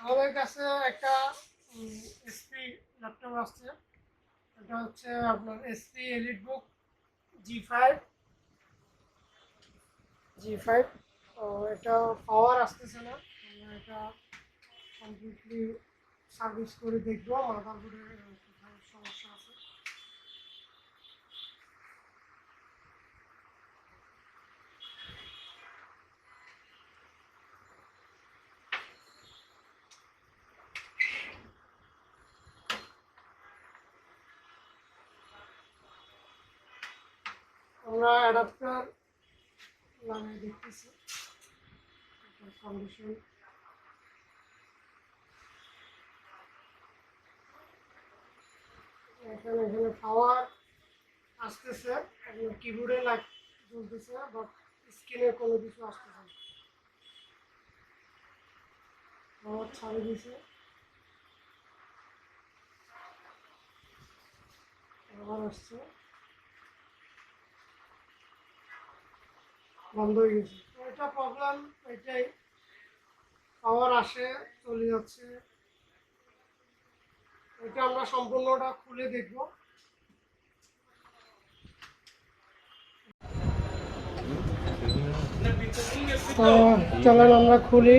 আমাদের কাছে একটা এসপি ল্যাপটপ আসছে। এটা হচ্ছে আপনার এসপি এলিটবুক জি ফাইভ। তো এটা পাওয়ার আসতেছে না, আমরা এটা কমপ্লিটলি সার্ভিস করে দেখবো মাদারবোর্ডের কোথায় সমস্যা আছে। আমরা অ্যাডাপ্টার লাগিয়ে দেখতেছি কন্ডিশন। এখানে পাওয়ার আসতেছে, আপনার কিবোর্ডে লাইট জ্বলতেছে, বাট স্ক্রিনে কোনো কিছু আসতেছে না। পাওয়ার ছাড়ে দিয়েছে, আবার আসছে, বন্ধ হয়ে গেছে। তো এটা প্রবলেম এটাই, পাওয়ার আসে চলে যাচ্ছে। এটা আমরা সম্পূর্ণটা খুলে দেখব। তো চলেন আমরা খুলি।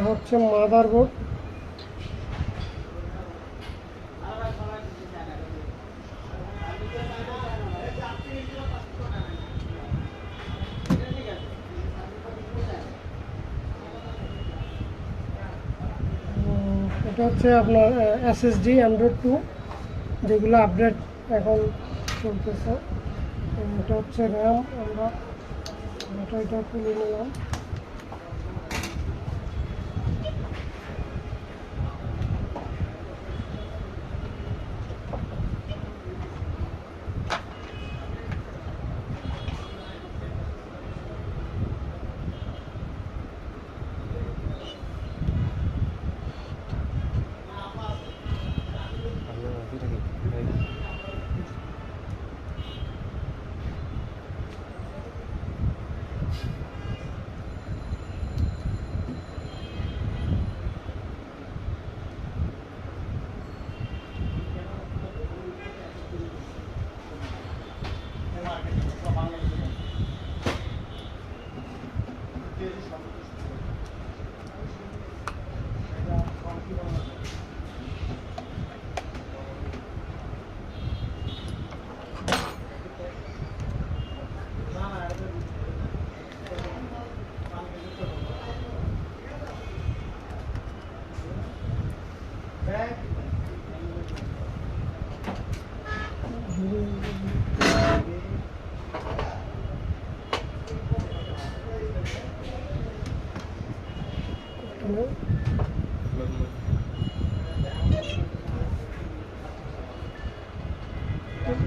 হচ্ছে মাদারবোর্ড। এটা হচ্ছে আপনার এসএসডি অ্যান্ড্রয়েড 2, যেগুলো আপডেট এখন চলতেছে। এটা হচ্ছে র্যাম, আমরা এটা তুলে নিলাম।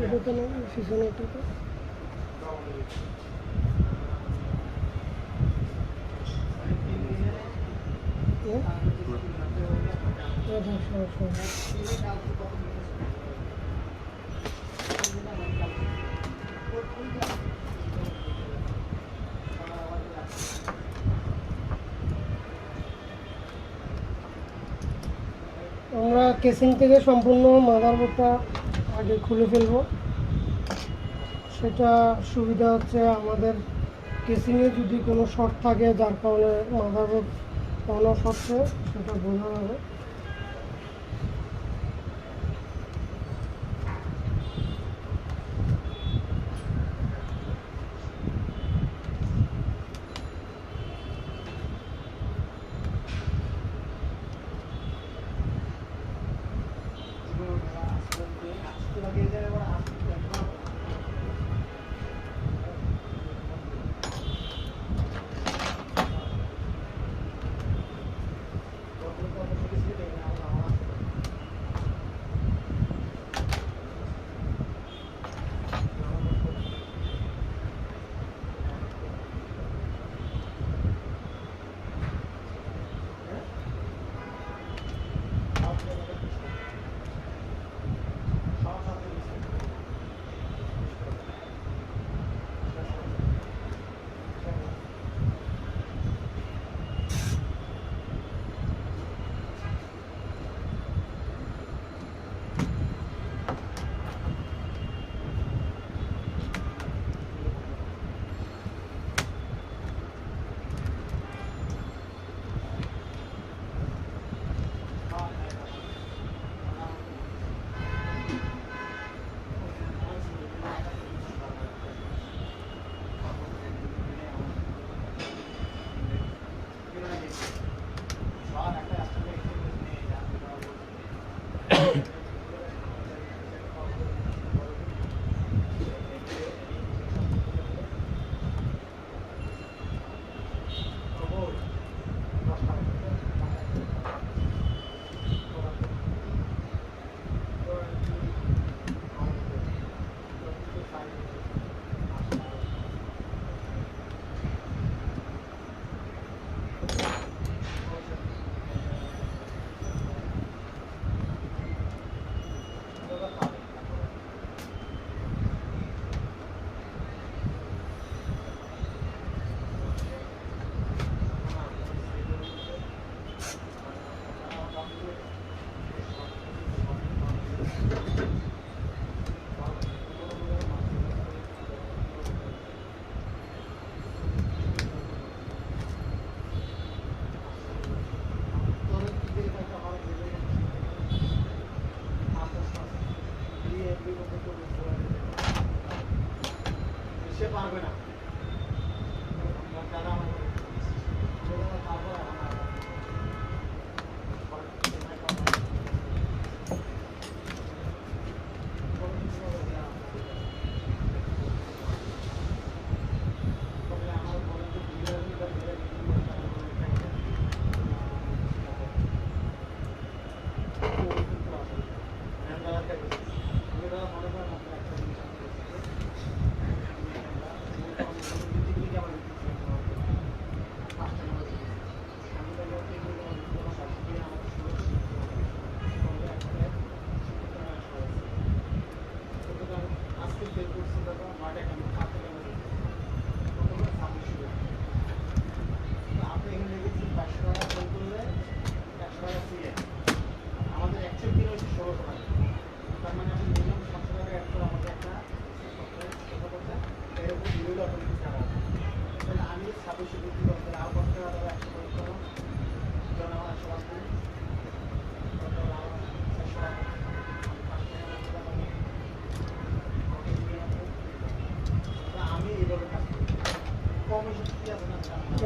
এটা তো না সিজনটা তো আমরা কেসিং থেকে সম্পূর্ণ মাদারবোর্ডটা আগে খুলে ফেলবো। সেটা সুবিধা হচ্ছে আমাদের কেসিংয়ে যদি কোনো শর্ট থাকে যার কারণে মাদারবোর্ড অন অফ হচ্ছে সেটা বোঝা যাবে।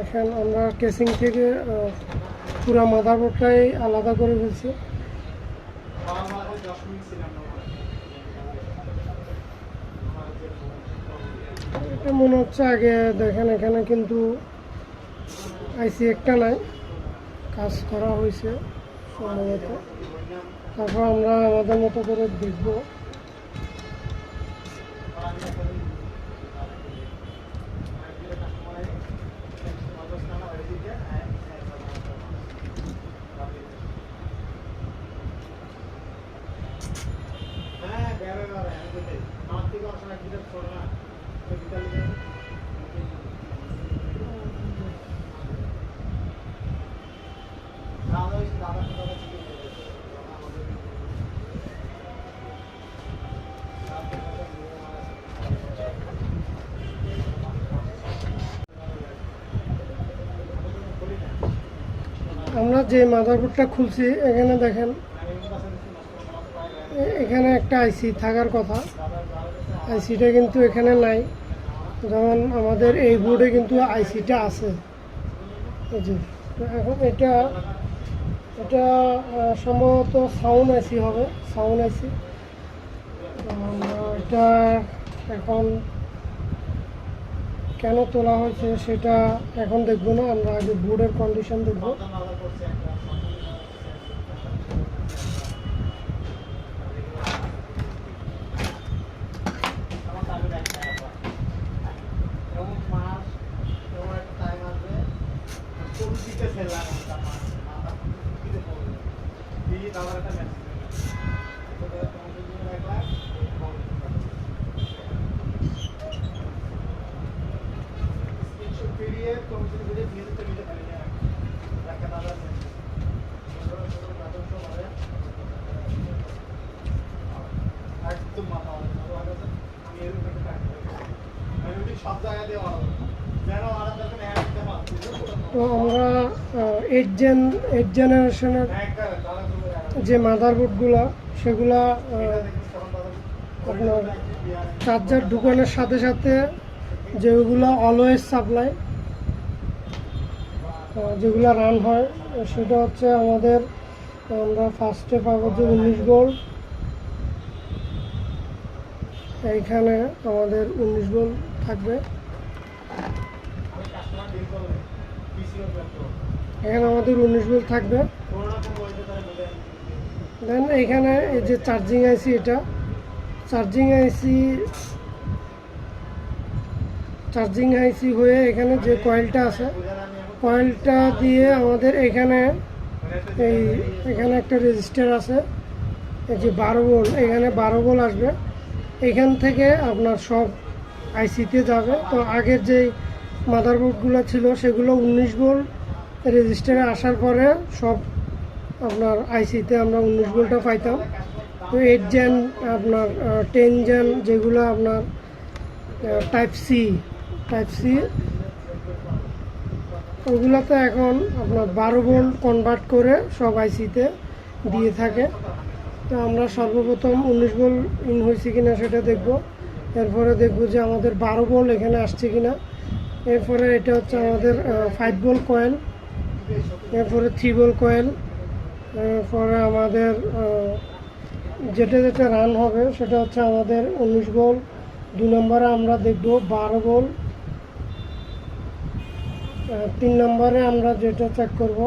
এখন আমরা কেসিং থেকে পুরো মাদারবোর্ডটাই আলাদা করে ফেলছি। এটা মনে হচ্ছে আগে দেখেন এখানে কিন্তু আইসি একটা নাই, কাজ করা হয়েছে সম্ভবত। তারপর আমরা আমাদের মতো করে দেখব। আমরা যে মাদারবোর্ডটা খুলছি এখানে দেখেন, এখানে একটা আইসি থাকার কথা, আইসিটা কিন্তু এখানে নাই। যেমন আমাদের এই বোর্ডে কিন্তু আইসিটা আছে, এই যে। তো এখন এটা এটা সম্ভবত সাউন্ড আইসি হবে, সাউন্ড আইসি। এটা এখন কেন তোলা হয়েছে সেটা এখন দেখবো না, আমরা আগে বোর্ডের কন্ডিশন দেখবো। তো আমরা 8 জেনারেশনের যে মাদারবোর্ডগুলো সেগুলা আপনার চার্জার ঢুকানোর সাথে সাথে যেগুলো অলওয়েজ সাপ্লাই, যেগুলো রান হয়, সেটা হচ্ছে আমাদের, আমরা ফার্স্টে পাবো যে 19 ভোল্ট। এইখানে আমাদের 19 ভোল্ট থাকবে, এখানে আমাদের 19 ভোল্ট থাকবে। দেন এইখানে এই যে চার্জিং আইসি, এটা চার্জিং আইসি হয়ে এখানে যে কয়েলটা আছে, কয়েলটা দিয়ে আমাদের এখানে এখানে একটা রেজিস্টার আছে, এই যে 12 ভোল্ট, এখানে 12 ভোল্ট আসবে। এখান থেকে আপনার সব আইসিতে যাবে। তো আগের যে মাদারবোর্ডগুলো ছিল সেগুলো 19 ভোল্ট রেজিস্টারে আসার পরে সব আপনার আইসিতে আমরা 19 ভোল্টটা পাইতাম। তো 8 জেন আপনার 10 জেন যেগুলো আপনার টাইপ সি ওগুলোতে এখন আপনার 12 ভোল্ট কনভার্ট করে সব আইসিতে দিয়ে থাকে। তো আমরা সর্বপ্রথম 19 ভোল্ট ইন হয়েছে কিনা সেটা দেখব, এরপরে দেখব যে আমাদের 12 ভোল্ট এখানে আসছে কিনা। এরপরে এটা হচ্ছে আমাদের 5 ভোল্ট কয়েল, এরপরে 3 ভোল্ট কয়েল, এরপরে আমাদের যেটা যেটা রান হবে সেটা হচ্ছে আমাদের 19 ভোল্ট। 2 নম্বরে আমরা দেখব 12 ভোল্ট। 3 নম্বরে আমরা যেটা চেক করব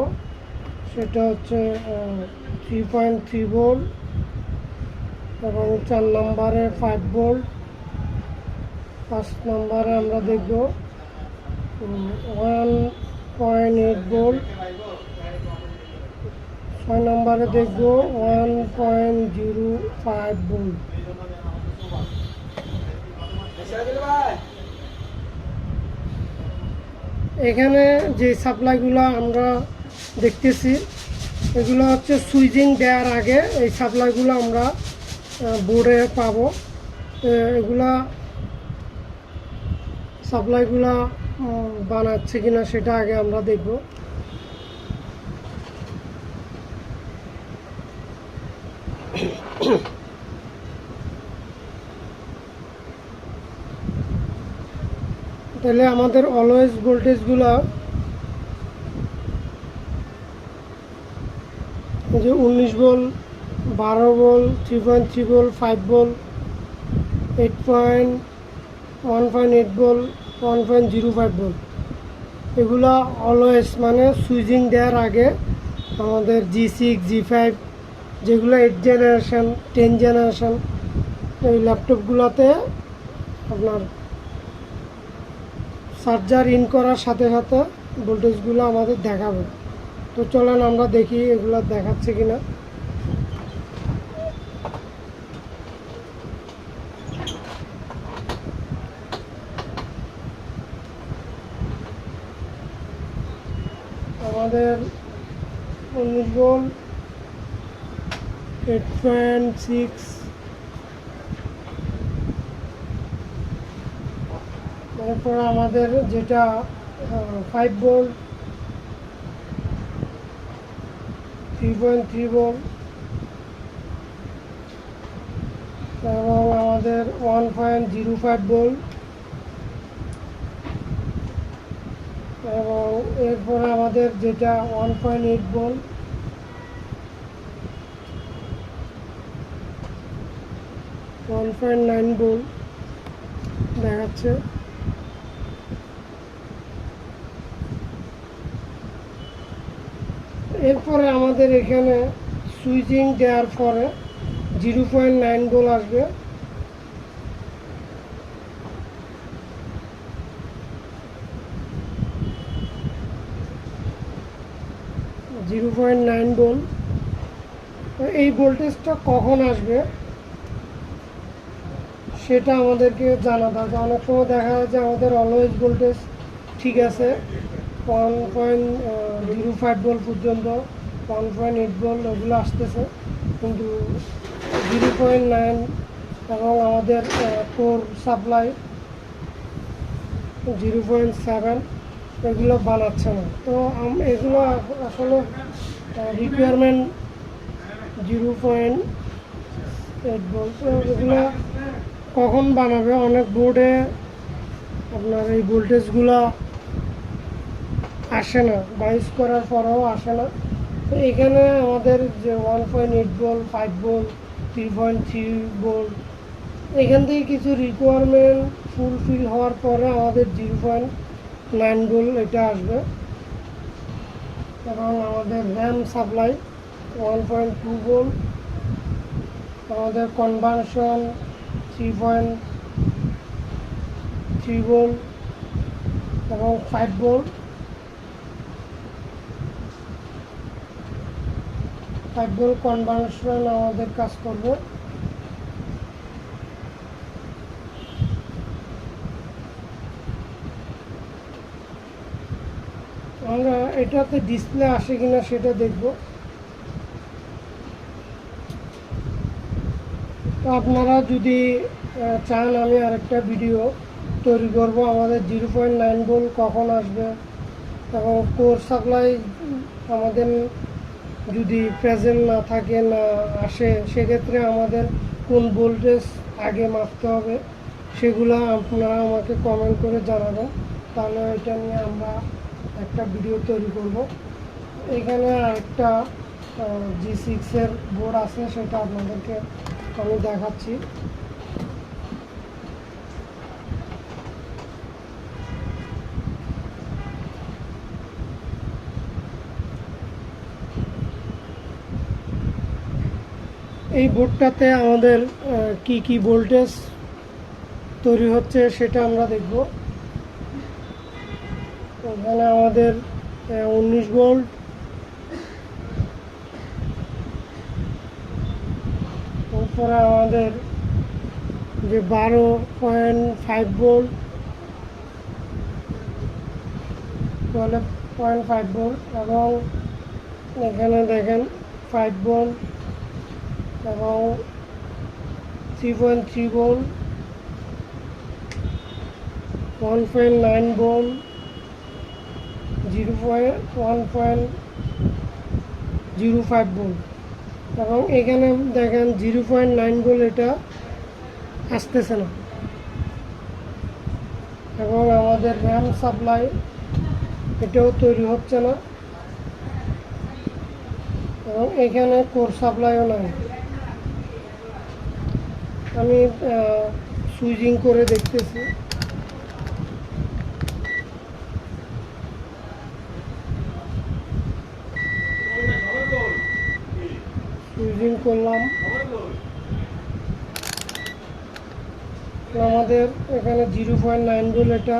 সেটা হচ্ছে 3.3 ভোল্ট, এবং 4 নম্বরে 5 ভোল্ট। 5 নম্বরে আমরা দেখব 1.8 ভোল্ট। 6 নম্বরে দেখব 1.05 ভোল্ট। এখানে যে সাপ্লাইগুলো আমরা দেখতেছি এগুলো হচ্ছে সুইচিং দেওয়ার আগে এই সাপ্লাইগুলো আমরা বোর্ডে পাবো। এগুলা সাপ্লাইগুলো বানাচ্ছে কিনা সেটা আগে আমরা দেখব। তাহলে আমাদের অলওয়েজ ভোল্টেজগুলো যে 19 volt, 12 volt, 3.3 volt, 5 volt, 1.8 volt, 1.05 volt, এগুলো অলওয়েজ মানে সুইচিং দেওয়ার আগে আমাদের G6, G5 যেগুলো 8 জেনারেশন, 10 জেনারেশন এই ল্যাপটপগুলোতে আপনার চার্জার ইন করার সাথে সাথে ভোল্টেজগুলো আমাদের দেখাবে। তো চলেন আমরা দেখি এগুলো দেখাচ্ছে কিনা। আমাদের 19 ভোল্ট, 8.6, এরপর আমাদের যেটা 5 ভোল্ট, 3.3 ভোল্ট এবং আমাদের 1.05 ভোল্ট এবং এরপরে আমাদের যেটা 1.8 ভোল্ট, 1.9 ভোল্ট দেখাচ্ছে। এরপরে আমাদের এখানে সুইচিং দেওয়ার পরে 0.9 ভোল্ট আসবে। ভোল্ট। এই ভোল্টেজটা কখন আসবে সেটা আমাদেরকে জানাতে হবে। অনেক সময় দেখা যায় যে আমাদের অলওয়েজ ভোল্টেজ ঠিক আছে, 1.05 ভোল্ট পর্যন্ত, 1.8 ভোল্ট এগুলো আসতেছে, কিন্তু 0.9 এবং আমাদের কোর সাপ্লাই 0.7 এগুলো বানাচ্ছে না। তো এগুলো আসলে রিকোয়ারমেন্ট 0.8 ভোল্ট। তো এগুলো কখন বানাবে? অনেক বোর্ডে আপনার এই ভোল্টেজগুলো আসে না, বাইশ করার পরেও আসে না। তো এখানে আমাদের যে 1.8 ভোল্ট, 5 ভোল্ট, 3.3 ভোল্ট, এখান থেকে কিছু রিকোয়ারমেন্ট ফুলফিল হওয়ার পরে আমাদের 0.9 ভোল্ট এটা আসবে। এবং আমাদের র্যাম সাপ্লাই 1.2 ভোল্ট, আমাদের কনভার্সন 3.3 ভোল্ট এবং 5 ভোল্ট, 5 ভোল্ট কনভার্সন আমাদের কাজ করবে। আমরা এটাতে ডিসপ্লে আসে কিনা সেটা দেখব। তো আপনারা যদি চান আমি আরেকটা ভিডিও তৈরি করব আমাদের 0.9 ভোল্ট কখন আসবে এবং কোর সাপ্লাই আমাদের যদি প্রেজেন্ট না থাকে, না আসে, সেক্ষেত্রে আমাদের কোন ভোল্টেজ আগে মাপতে হবে সেগুলো আপনারা আমাকে কমেন্ট করে জানাবেন। তাহলে এটা নিয়ে আমরা একটা ভিডিও তৈরি করব। এখানে আরেকটা G6 বোর্ড আছে, সেটা আপনাদেরকে আমি দেখাচ্ছি। এই বোর্ডটাতে আমাদের কি কি ভোল্টেজ তৈরি হচ্ছে সেটা আমরা দেখব। এখানে আমাদের 19 ভোল্ট, তারপরে আমাদের যে 12.5 ভোল্ট, 12.5 ভোল্ট এবং এখানে দেখেন 5 ভোল্ট এবং 3.3 ভোল্ট, 1.9 ভোল্ট, 1.05 ভোল্ট এবং এখানে দেখেন 0.9 ভোল্ট এটা আসতেছে না। এবং আমাদের র্যাম সাপ্লাই এটাও তৈরি হচ্ছে না এবং এখানে কোর সাপ্লাইও নাই। আমি সুইচিং করে দেখতেছি। সুইচিং করলাম, আমাদের এখানে 0.9 ভোল্ট এটা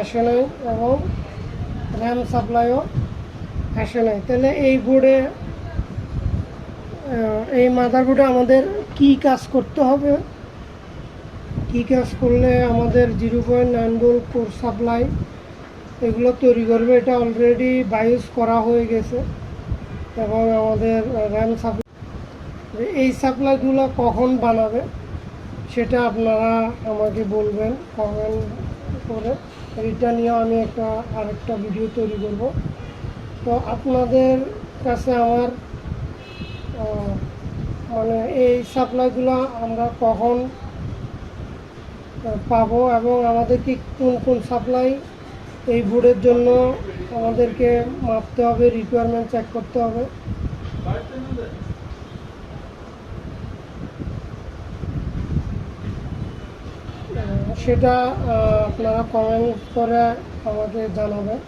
আসে নাই এবং র্যাম সাপ্লাইও আসে নাই। তাহলে এই বোর্ডে, এই মাদারবোর্ডে আমাদের কি কাজ করতে হবে, কি কাজ করলে আমাদের 0.9 ভোল্ট কোর সাপ্লাই এগুলো তৈরি করবে? এটা অলরেডি বায়োস করা হয়ে গেছে এবং আমাদের র্যাম সাপ্লাই, এই সাপ্লাইগুলো কখন বানাবে সেটা আপনারা আমাকে বলবেন কমেন্ট করে। এটা নিয়ে আমি আরেকটা ভিডিও তৈরি করব। তো আপনাদের কাছে আমার মানে এই সাপ্লাইগুলো আমরা কখন পাবো এবং আমাদেরকে কোন কোন সাপ্লাই এই বোর্ডের জন্য আমাদেরকে মাপতে হবে, রিকোয়ারমেন্ট চেক করতে হবে। সেটা আপনারা কমেন্ট করে আমাকে জানাবেন।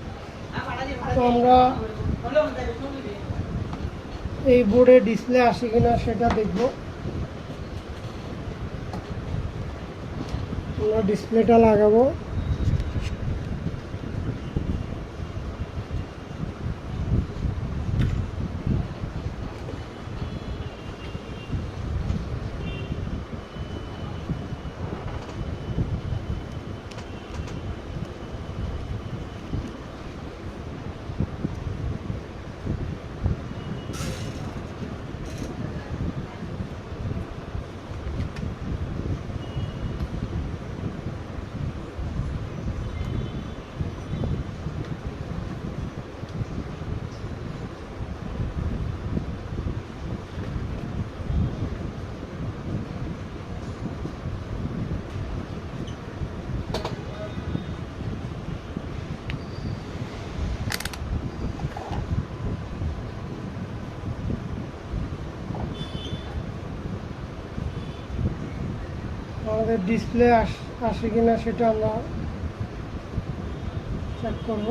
তো আমরা এই বোর্ডে ডিসপ্লে আসে কিনা সেটা দেখব। আমরা ডিসপ্লেটা লাগাবো। আমাদের ডিসপ্লে আসে কিনা সেটা আমরা চেক করব।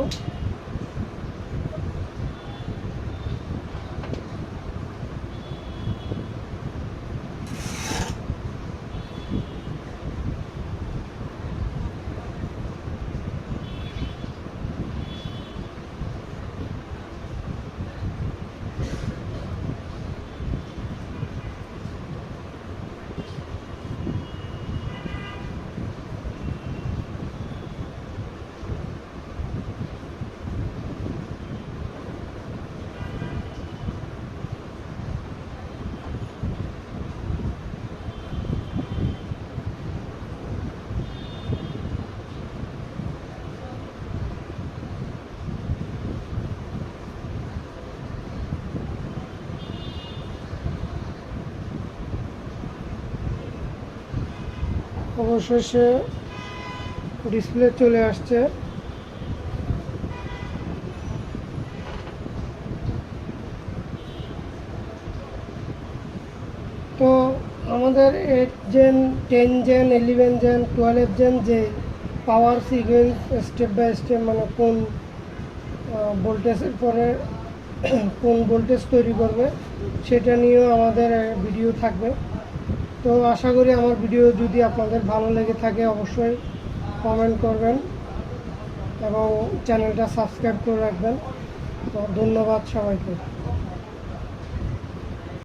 অবশেষে ডিসপ্লে চলে আসছে। তো আমাদের 8 জেন, 10 জেন, 11 জেন, 12 জেন যে পাওয়ার সিকোয়েন্স স্টেপ বাই স্টেপ, মানে কোন ভোল্টেজের পরে কোন ভোল্টেজ তৈরি করবে সেটা নিয়েও আমাদের ভিডিও থাকবে। তো আশা করি আমার ভিডিও যদি আপনাদের ভালো লেগে থাকে অবশ্যই কমেন্ট করবেন এবং চ্যানেলটা সাবস্ক্রাইব করে রাখবেন। তো ধন্যবাদ সবাইকে।